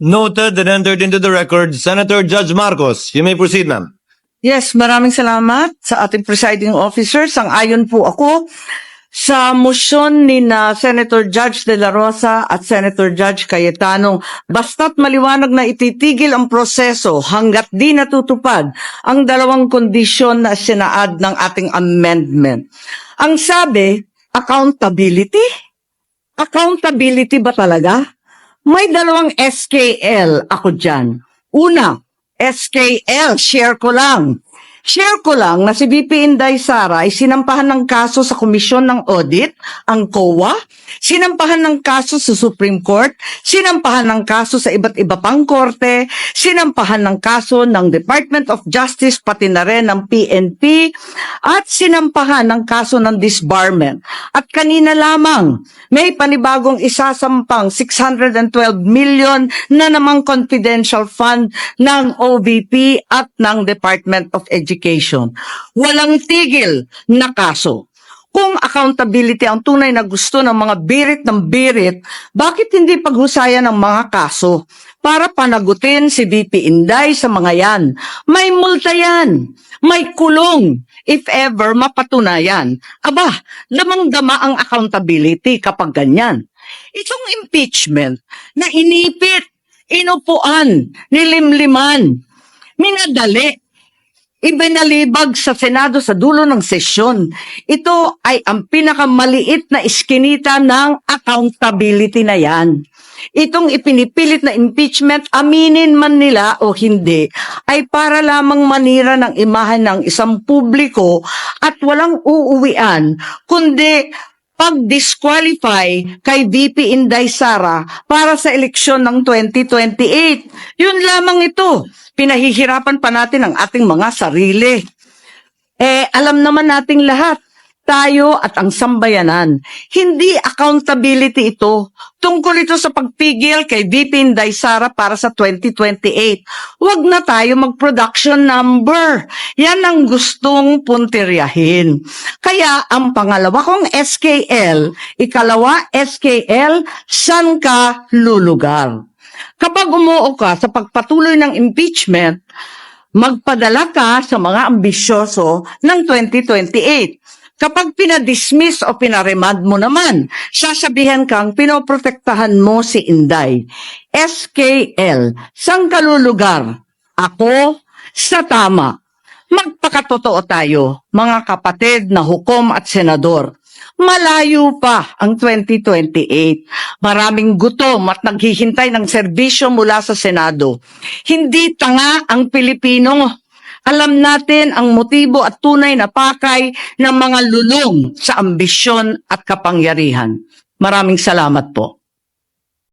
Noted and entered into the record. Senator Judge Marcos, you may proceed, ma'am. Yes, maraming salamat sa ating presiding officer. Sang-ayon po ako sa motion ni na Senator Judge De La Rosa at Senator Judge Cayetano. Basta't maliwanag na ititigil ang proseso hanggat di natutupad ang dalawang kondisyon na sinaad ng ating amendment. Ang sabi, accountability? Accountability ba talaga? May dalawang SKL ako dyan. Una, SKL, share ko lang na si VP Inday Sara ay sinampahan ng kaso sa Komisyon ng Audit, ang COA, sinampahan ng kaso sa Supreme Court, sinampahan ng kaso sa iba't iba pang korte, sinampahan ng kaso ng Department of Justice pati na rin ng PNP, at sinampahan ng kaso ng disbarment. At kanina lamang, may panibagong isasampang 612 million na namang confidential fund ng OVP at ng Department of Education. Walang tigil na kaso. Kung accountability ang tunay na gusto ng mga birit ng birit, bakit hindi paghusayan ng mga kaso para panagutin si VP Inday sa mga yan? May multa yan. May kulong if ever mapatunayan. Aba, lamang-dama ang accountability kapag ganyan. Itong impeachment na inipit, inupuan, nilimliman, minadali, ibinalibag sa Senado sa dulo ng sesyon. Ito ay ang pinakamaliit na iskinita ng accountability na yan. Itong ipinipilit na impeachment, aminin man nila o hindi, ay para lamang manira ng imahen ng isang publiko at walang uuwian, kundi pag-disqualify kay VP Inday Sara para sa eleksyon ng 2028. Yun lamang ito. Pinahihirapan pa natin ang ating mga sarili. Alam naman nating lahat, tayo at ang sambayanan. Hindi accountability ito. Tungkol ito sa pagpigil kay VP Inday Sara para sa 2028. Huwag na tayo mag-production number. Yan ang gustong puntiryahin. Kaya ang pangalawa kong SKL, ikalawa SKL, saan ka lulugar? Kapag umuo ka sa pagpatuloy ng impeachment, magpadala ka sa mga ambisyoso ng 2028. Kapag pinadismiss o pinaremand mo naman, sasabihan kang pinoprotektahan mo si Inday. SKL, saan ka lulugar? Ako, sa tama. Magpakatotoo tayo, mga kapatid na hukom at senador. Malayo pa ang 2028. Maraming gutom at naghihintay ng serbisyo mula sa Senado. Hindi tanga ang Pilipino. Alam natin ang motibo at tunay na pakay ng mga lulong sa ambisyon at kapangyarihan. Maraming salamat po.